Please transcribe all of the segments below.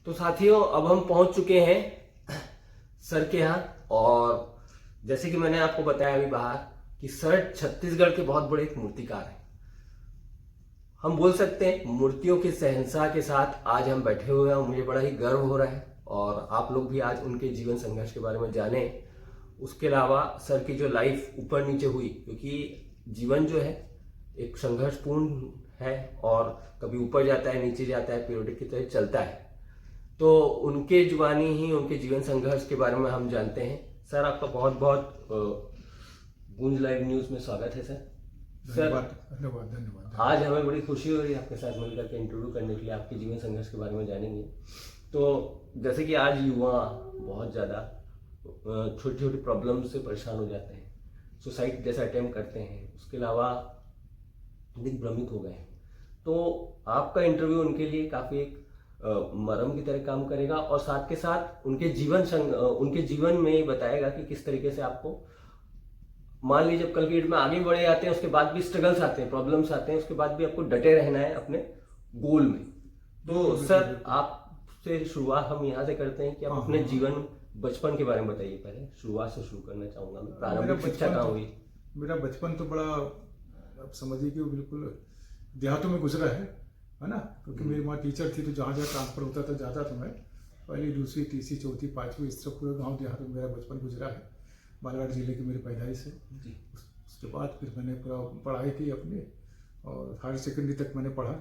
तो साथियों, अब हम पहुंच चुके हैं सर के यहाँ। और जैसे कि मैंने आपको बताया अभी बाहर कि सर छत्तीसगढ़ के बहुत बड़े एक मूर्तिकार हैं। हम बोल सकते हैं मूर्तियों के शहंशाह के साथ आज हम बैठे हुए हैं। मुझे बड़ा ही गर्व हो रहा है और आप लोग भी आज उनके जीवन संघर्ष के बारे में जाने। उसके अलावा सर की जो लाइफ ऊपर नीचे हुई, क्योंकि जीवन जो है एक संघर्षपूर्ण है और कभी ऊपर जाता है, नीचे जाता है, पीरियडिक की तरह चलता है। तो उनके जुबानी ही उनके जीवन संघर्ष के बारे में हम जानते हैं। सर, आपका बहुत बहुत गूंज लाइव न्यूज में स्वागत है सर। धन्यवाद धन्यवाद धन्यवाद। आज हमें बड़ी खुशी हो रही है आपके साथ मिलकर के इंटरव्यू करने के लिए, आपके जीवन संघर्ष के बारे में जानेंगे। तो जैसे कि आज युवा बहुत ज़्यादा छोटी छोटी प्रॉब्लम से परेशान हो जाते हैं, सुसाइड जैसा अटेम्प्ट करते हैं, उसके अलावा दिग्भ्रमित हो गए हैं। तो आपका इंटरव्यू उनके लिए काफ़ी एक मरहम की तरह काम करेगा और साथ के साथ उनके जीवन में ये बताएगा कि किस तरीके से आपको, मान लीजिए जब कल की डेट में आगे बढ़े जाते हैं, उसके बाद भी स्ट्रगल्स आते हैं, प्रॉब्लम्स आते हैं, उसके बाद भी आपको डटे रहना है अपने गोल में। तो सर, आपसे शुरुआत हम यहाँ से करते हैं कि आप अपने जीवन बचपन के बारे में बताइए। पहले शुरुआत से शुरू करना चाहूंगा मैं। प्रारंभिक शिक्षा कहाँ हुई? मेरा बचपन तो बड़ा, आप समझिए कि वो बिल्कुल देहातों में गुजरा है ना, क्योंकि मेरी माँ टीचर थी, तो जहाँ जहाँ ट्रांसफर होता था जाता था मैं। पहली, दूसरी, तीसरी, चौथी, पाँचवीं, इस तरह पूरे गाँव देहात में मेरा बचपन गुजरा है। बालाघाट जिले की मेरी पैदाइश है। उसके बाद फिर मैंने पूरा पढ़ाई की अपनी, और हायर सेकेंडरी तक मैंने पढ़ा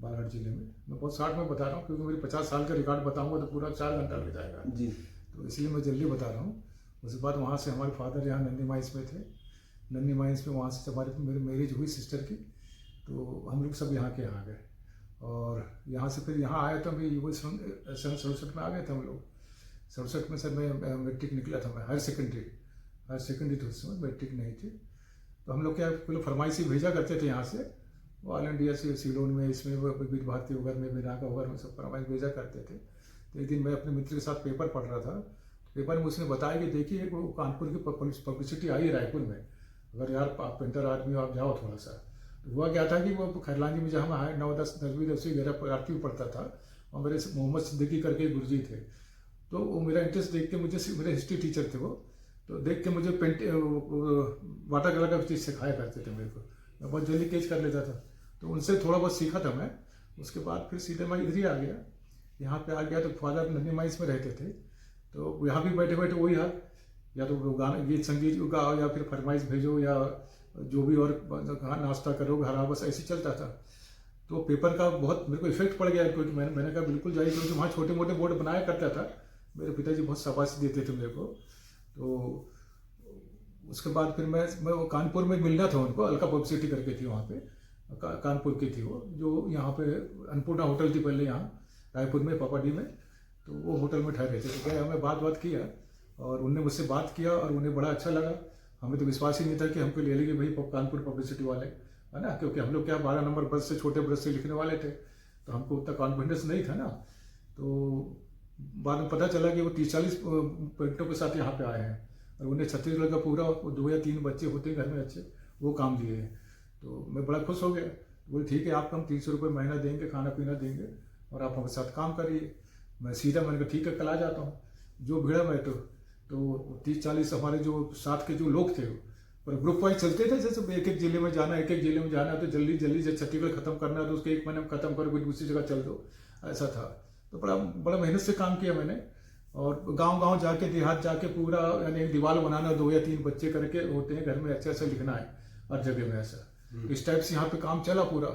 बालाघाट जिले में। मैं बहुत शॉर्ट में बता रहा हूँ, क्योंकि मेरी 50 साल का रिकॉर्ड बताऊंगा तो पूरा 4 घंटा लग जाएगा जी। तो इसलिए मैं जल्दी बता रहा हूँ। उसके बाद वहाँ से हमारे फादर यहाँ नन्नी माइंस में थे। नन्नी माइंस में वहाँ से मेरी मैरिज हुई सिस्टर की, तो हम लोग सब यहाँ के यहाँ गए। और यहाँ से फिर यहाँ आया तो मैं युवा सन 67 में आ गए थे हम लोग। 67 में सर मैं मैट्रिक निकला था, मैं हायर सेकेंडरी तो उस समय मैट्रिक नहीं थी। तो हम लोग क्या पहले फरमाइशी भेजा करते थे यहाँ से, ऑल इंडिया से, सिलोन में, इसमें विविध भारती वगैरह में, बिनाका वगैरह में सब फरमाइश भेजा करते थे। तो एक दिन मैं अपने मित्र के साथ पेपर पढ़ रहा था। पेपर में उसने बताया कि देखिए वो कानपुर की पब्लिसिटी आई है रायपुर में, अगर यार आप पेंटर आदमी हो आप जाओ थोड़ा सा। तो हुआ क्या था कि वो खैरलांजी में जहाँ मैं 9, 10, 10वीं 10वीं 11वीं पढ़ता था, और मेरे मोहम्मद सिद्दीकी करके गुरुजी थे। तो वो मेरा इंटरेस्ट देख के, मुझे, मेरे हिस्ट्री टीचर थे वो, तो देख के मुझे वाटर कलर का चीज़ सिखाया करते थे मेरे को। मैं बहुत जल्दी कैच कर लेता था, तो उनसे थोड़ा बहुत सीखा था मैं। उसके बाद फिर सीधे मैं इधर ही आ गया, यहाँ पे आ गया। तो फादर नन्नी माइंस में रहते थे, तो यहाँ भी बैठे बैठे वही हाल, या तो गाना गीत संगीत गाओ, या फिर फरमाइश भेजो, या जो भी और नाश्ता करो घर आओ, बस ऐसे चलता था। तो पेपर का बहुत मेरे को इफेक्ट पड़ गया, क्योंकि मैंने कहा बिल्कुल जाइए, क्योंकि वहाँ छोटे मोटे बोर्ड बनाया करता था। मेरे पिताजी बहुत शाबाशी देते थे मेरे को। तो उसके बाद फिर मैं वो कानपुर में मिलना था उनको, अलका पब्लिसिटी करके थी वहाँ पे, कानपुर की थी वो, जो यहाँ पे अन्नपूर्णा होटल थी पहले यहाँ रायपुर में, पापाडी में। तो वो होटल में ठहरे थे। तो क्या हमें बात किया, और उनने मुझसे बात किया, और उन्हें बड़ा अच्छा लगा। हमें तो विश्वास ही नहीं था कि हमको ले लेंगे भाई कानपुर पब्लिसिटी वाले, है ना, क्योंकि हम लोग क्या 12 नंबर ब्रश से, छोटे ब्रश से लिखने वाले थे, तो हमको उतना कॉन्फिडेंस नहीं था ना। तो बाद में पता चला कि वो 30-40 पेंटों के साथ यहाँ पे आए हैं, और उन्हें छत्तीसगढ़ का पूरा 2 या 3 बच्चे होते हैं घर में अच्छे, वो काम दिए हैं। तो मैं बड़ा खुश हो गया। बोले ठीक है, आपको हम 300 रुपये महीना देंगे, खाना पीना देंगे, और आप हमारे साथ काम करिए। मैं सीधा, मैंने कहा ठीक है, कल आ जाता हूँ। जो भिड़ा मैं तो 30-40 हमारे जो साथ के जो लोग थे, और ग्रुप वाइज चलते थे, जैसे एक जिले में जाना, एक जिले में जाना, तो जल्दी जब छत्तीसगढ़ खत्म करना है तो उसके 1 महीने में खत्म करो, कोई दूसरी जगह चल दो, ऐसा था। तो बड़ा मेहनत से काम किया मैंने, और गांव जाके, देहात जाके पूरा, यानी एक दीवार बनाना, 2 या 3 बच्चे करके होते हैं घर में, अच्छे से लिखना है हर जगह में, ऐसा इस टाइप से यहाँ पे काम चला पूरा।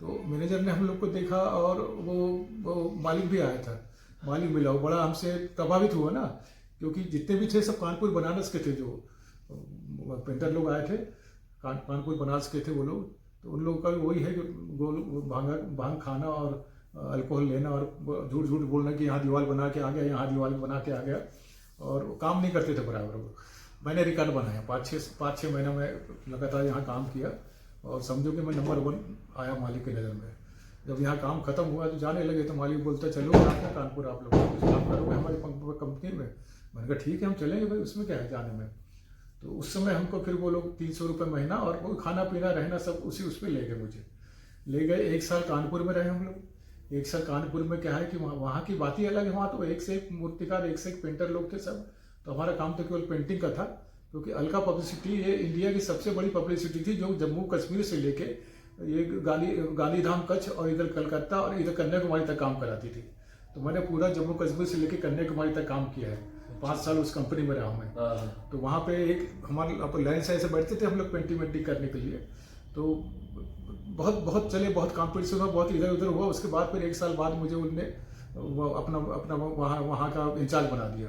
तो मैनेजर ने हम लोग को देखा, और वो मालिक भी आया था, मालिक मिला, वो बड़ा हमसे प्रभावित हुआ ना, क्योंकि जितने भी थे सब कानपुर बनारस के थे, जो पेंटर लोग आए थे कानपुर बनारस के थे वो लोग। तो उन लोगों का भी वही है कि भांग खाना और अल्कोहल लेना, और झूठ बोलना कि यहाँ दीवार बना के आ गया, यहाँ दीवार बना के आ गया, और काम नहीं करते थे बराबर वो। मैंने रिकॉर्ड बनाया 5-6 महीना में लगातार यहाँ काम किया, और समझो कि मैं नंबर 1 आया मालिक की नज़र में। जब यहाँ काम खत्म हुआ तो जाने लगे, तो मालिक बोलता चलो आपका कानपुर, आप लोग कुछ काम करोगे हमारी कंपनी में। मैंने कहा ठीक है, हम चलेंगे भाई, उसमें क्या है जाने में। तो उस समय हमको फिर वो लोग 300 रुपये महीना, और वो खाना पीना रहना सब उस पर ले गए मुझे। ले गए, 1 साल कानपुर में रहे हम लोग। एक साल कानपुर में क्या है कि वहाँ की बात ही अलग है। वहाँ तो एक से एक मूर्तिकार, एक से एक पेंटर लोग थे सब। तो हमारा काम तो केवल पेंटिंग का था, क्योंकि अलका पब्लिसिटी ये इंडिया की सबसे बड़ी पब्लिसिटी थी, जो जम्मू कश्मीर से लेके ये गांधीधाम कच्छ और इधर कलकत्ता और इधर कन्याकुमारी तक काम कराती थी। तो मैंने पूरा जम्मू कश्मीर से लेके कन्याकुमारी तक काम किया है। 5 साल उस कंपनी में रहा मैं। तो वहाँ पे एक हमारे लाइन से ऐसे बैठते थे हम लोग पेंटिंग वेंटिंग करने के लिए। तो बहुत चले, बहुत कॉम्पिटिशन हुआ, बहुत इधर उधर हुआ। उसके बाद फिर 1 साल बाद मुझे उनने अपना वहाँ का इंचार्ज बना दिया।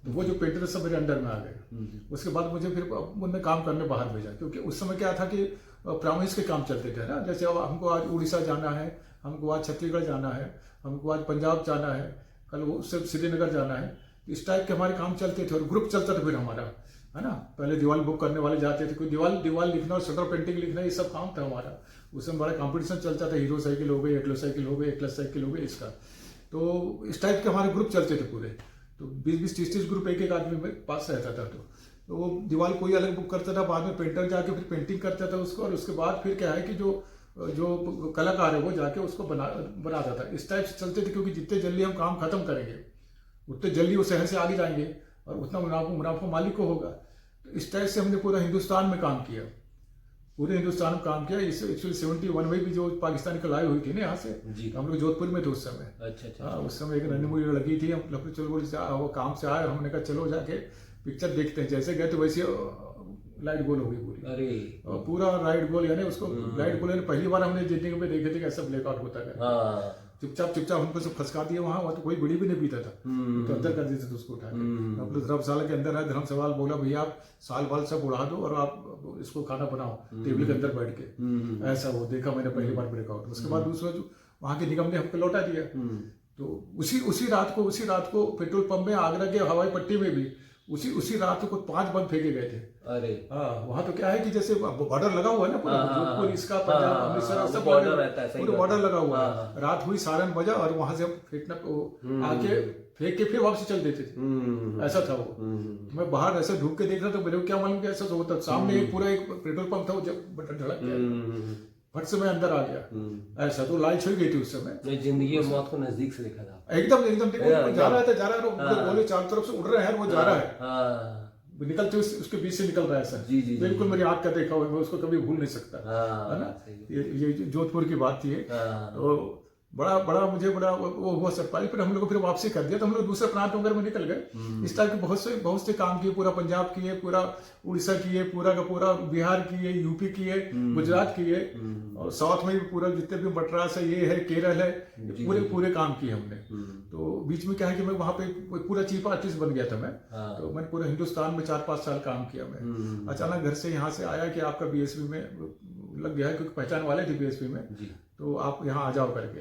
तो वो जो पेंटर सब मेरे अंडर में आ गए। उसके बाद मुझे फिर उनने काम करने बाहर भेजा, क्योंकि उस समय क्या था कि प्रामिस के काम चलते थे ना। जैसे अब हमको आज उड़ीसा जाना है, हमको आज छत्तीसगढ़ जाना है, हमको आज पंजाब जाना है, कल उससे श्रीनगर जाना है। इस टाइप के हमारे काम चलते थे और ग्रुप चलता था फिर हमारा, है ना। पहले दीवार बुक करने वाले जाते थे, कोई दीवार लिखना और शटर पेंटिंग लिखना, ये सब काम था हमारा। उसमें बड़ा कंपटीशन चलता था। हीरो साइकिल हो गई, एक्लो साइकिल हो गई, एक्लस साइकिल हो गई, इसका। तो इस टाइप के हमारे ग्रुप चलते थे पूरे। तो 20-20, 30-30 ग्रुप एक आदमी मेरे पास रहता था। तो वो दीवार कोई अलग बुक करता था, बाद में पेंटर जाके फिर पेंटिंग करता था उसको। और उसके बाद फिर क्या है कि जो कलाकार है वो जाके उसको बनाता था। इस टाइप से चलते थे, क्योंकि जितने जल्दी हम काम खत्म करेंगे उतने जल्दी वो शहर से आगे जाएंगे और उतना मुनाफा मालिक को होगा। तो इस टाइप से हमने पूरा हिंदुस्तान में काम किया, पूरे हिंदुस्तान में काम किया। इस एक्चुअली 71 में भी जो पाकिस्तानी कल आई हुई थी ना यहाँ से, तो हम लोग जोधपुर में थे उस समय। अच्छा। हाँ, उस समय एक रनमुई लगी थी। हम लोग चलो वो काम से आए, हमने कहा चलो जाके पिक्चर देखते हैं। जैसे गए तो वैसे लाइट गोल हो गई पूरी। अरे और पूरा लाइट गोल, यानी उसको लाइट गोल पहली बार हमने जिंदगी में देखे थे कि ऐसा ब्लैकआउट होता है। चुपचाप हमको सब खसका दिया वहाँ तो कोई बीड़ी भी नहीं पीता था। तो अंदर कर देते थे उसको उठा के। हम लोग धर्मशाला के अंदर है, धर्मसवाल बोला भैया आप साल बाल सब उड़ा दो और आप इसको खाना बनाओ टेबल के अंदर बैठ के। ऐसा वो देखा मैंने पहली बार ब्रेकआउट। उसके बाद दूसरा जो वहाँ के निगम ने हमको लौटा दिया। तो उसी रात को पेट्रोल पंप में, आगरा के हवाई पट्टी में भी उसी रात को 5 बम फेंके गए थे। अरे हाँ, वहाँ तो क्या है कि जैसे बॉर्डर लगा हुआ है ना पूरा, जोधपुर इसका, पंजाब, अमृतसर, सब बॉर्डर रहता है, पूरा बॉर्डर लगा हुआ है। रात हुई, सारन बजा और वहां से फेंकना आके फेंक के फिर वापस चल देते थे। ऐसा था वो। मैं बाहर ऐसे ढूंढ के देख रहा था, मेरे को क्या मालूम कि ऐसा होता। सामने एक पूरा एक पेट्रोल पंप था, वो जब बटन धड़क गया, फट से मैं अंदर आ गया। ऐसा तो लाइट छुई गई थी उस समय। जिंदगी और मौत को नजदीक से देखा था एकदम जा रहा है, बोले चारों तरफ से उड़ रहे हैं, वो जा रहा है, निकलते उसके बीच से निकल रहा है सर। जी बिल्कुल मेरी आंख का देखा हुआ, मैं उसको कभी भूल नहीं सकता, है ना। ये जोधपुर की बात थी। तो बड़ा मुझे वो हुआ सरप्राइज। फिर हम लोग को फिर वापसी कर दिया, तो हम लोग दूसरे प्रांत वगैरह में निकल गए। इस टाइप के बहुत से काम किए। पूरा पंजाब किए, पूरा उड़ीसा किए, पूरा का पूरा बिहार किए, यूपी किए, गुजरात किए, और साउथ में भी पूरा जितने भी मद्रास है, ये है, केरल है, पूरे काम किए हमने। तो बीच में क्या है कि मैं वहाँ पे पूरा चीफ आर्टिस्ट बन गया था मैं। तो मैंने पूरा हिंदुस्तान में 4-5 साल काम किया मैं। अचानक घर से यहाँ से आया कि आपका बीएसपी में लग गया है, क्योंकि पहचान वाले थे बीएसपी में, तो आप यहाँ आ जाओ करके।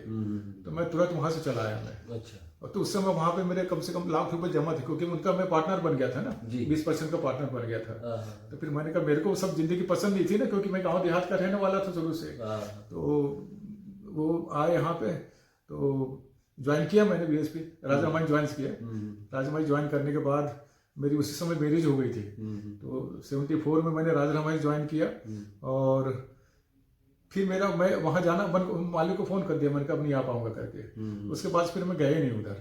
तो मैं तुरंत वहां से चला आया मैं। अच्छा। और तो उस समय वहां पे मेरे कम से कम ₹1,00,000 जमा थे, क्योंकि उनका मैं पार्टनर बन गया था ना, 20% का पार्टनर बन गया था। तो फिर मैंने कहा मेरे को सब जिंदगी पसंद नहीं थी ना, क्योंकि मैं गाँव देहात का रहने वाला था शुरू से। तो वो आए यहाँ पे, तो ज्वाइन किया मैंने बीएसपी, राजामाई ज्वाइन किया। राजामाई ज्वाइन करने के बाद मेरी उसी समय मैरिज हो गई थी। तो 74 में मैंने राजामाई ज्वाइन किया। और फिर मैं वहां जाना, मालिक को फोन कर दिया, मैंने कहा अब नहीं आ पाऊंगा करके। उसके बाद फिर मैं गए नहीं उधर।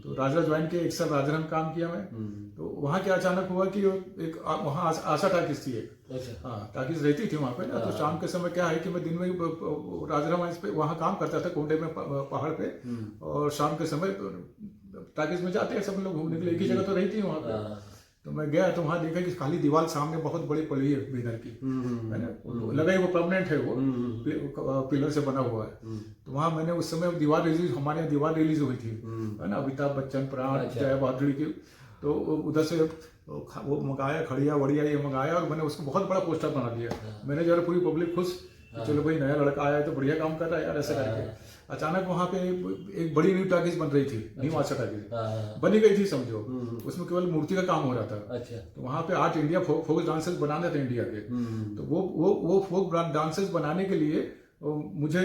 तो राजरा ज्वाइन किया, 1 साल राजरा में काम किया मैं। तो वहां क्या अचानक हुआ कि एक वहां आशा टाकिस थी एक। हाँ, टाकिस रहती थी वहां पे ना। तो शाम के समय क्या है कि मैं दिन में राजरा माइंस पे वहां काम करता था, कोंडे में पहाड़ पे। और शाम के समय टाकिस में जाते हैं सब लोग घूमने के लिए, एक ही जगह तो रहती है वहां पे। तो मैं गया तो वहां देखा कि खाली दीवार सामने बहुत बड़ी पड़ी है बिनर की, है ना। लगा वो परमानेंट है, वो पिलर से बना हुआ है। तो वहां मैंने उस समय दीवार रिलीज, हमारे यहाँ दीवार रिलीज हुई थी, है ना, अमिताभ बच्चन, प्राण, जया बहादुरी की। तो उधर से वो मंगाया, खड़िया वड़िया ये मंगाया, और मैंने उसको बहुत बड़ा पोस्टर बना दिया। मैंने जो पूरी पब्लिक खुश, चलो भाई नया लड़का आया है तो बढ़िया काम कर रहा है यार, ऐसा करके। अचानक वहां पे एक बड़ी न्यू टाकिस बन रही थी, न्यू आशा टाकिस बनी गई थी समझो। उसमें केवल मूर्ति का काम हो रहा था। अच्छा। तो वहां पे आर्ट इंडिया फोक डांसर्स बनाने थे इंडिया के। तो वो फोक डांसर्स बनाने के लिए मुझे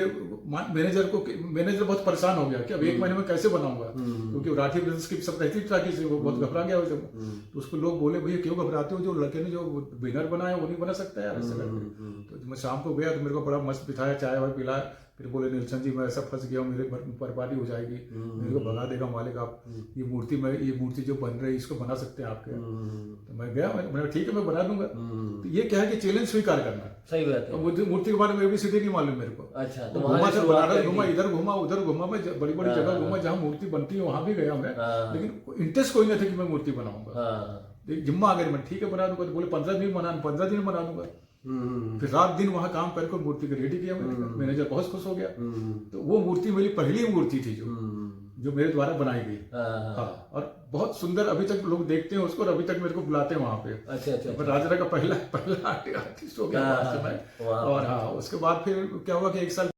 मैनेजर बहुत परेशान हो गया कि अब 1 महीने में कैसे बनाऊंगा, क्योंकि राठी ब्रदर्स की सब रहती टाकिस, वो बहुत घबरा गया। तो उसको लोग बोले भैया क्यों घबराते हो, जो लड़के ने जो विनर बनाया वो नहीं बना सकता यार, ऐसा करके। तो मैं शाम को गया तो मेरे को बड़ा मस्त बिठाया, चाय वाय पिलाया, फिर बोले नीलचंद जी मैं ऐसा फंस गया हूँ, मेरे बर्बादी हो जाएगी, मेरे को भगा देगा मालिक, आप ये मूर्ति जो बन रही है इसको बना सकते हैं आपके। तो मैं गया, मैंने ठीक है मैं बना दूंगा। तो ये क्या है कि चैलेंज स्वीकार करना। सही बात है। तो मूर्ति के बारे में भी सीधे नहीं मालूम मेरे को। अच्छा, तो घूमा, वहाँ से बनारस घूमा, इधर घूमा उधर घूमा, मैं बड़ी बड़ी जगह घूमा जहाँ मूर्ति बनती है वहां भी गया मैं, लेकिन इंटरेस्ट कोई नहीं था कि मैं मूर्ति बनाऊंगा। जिम्मा आ गई, मैं ठीक है बना दूंगा। तो बोले 15 दिन बना दूंगा। फिर रात दिन वहां काम करके मूर्ति को रेडी किया मैंने। मैनेजर बहुत खुश हो गया। तो वो मूर्ति मेरी पहली मूर्ति थी जो मेरे द्वारा बनाई गई। हाँ, और बहुत सुंदर, अभी तक लोग देखते हैं उसको और अभी तक मेरे को बुलाते हैं वहां पे। अच्छा। मैं राजरा का पहला आर्टिस्ट हो गया। और हाँ, उसके बाद फिर क्या हुआ कि 1 साल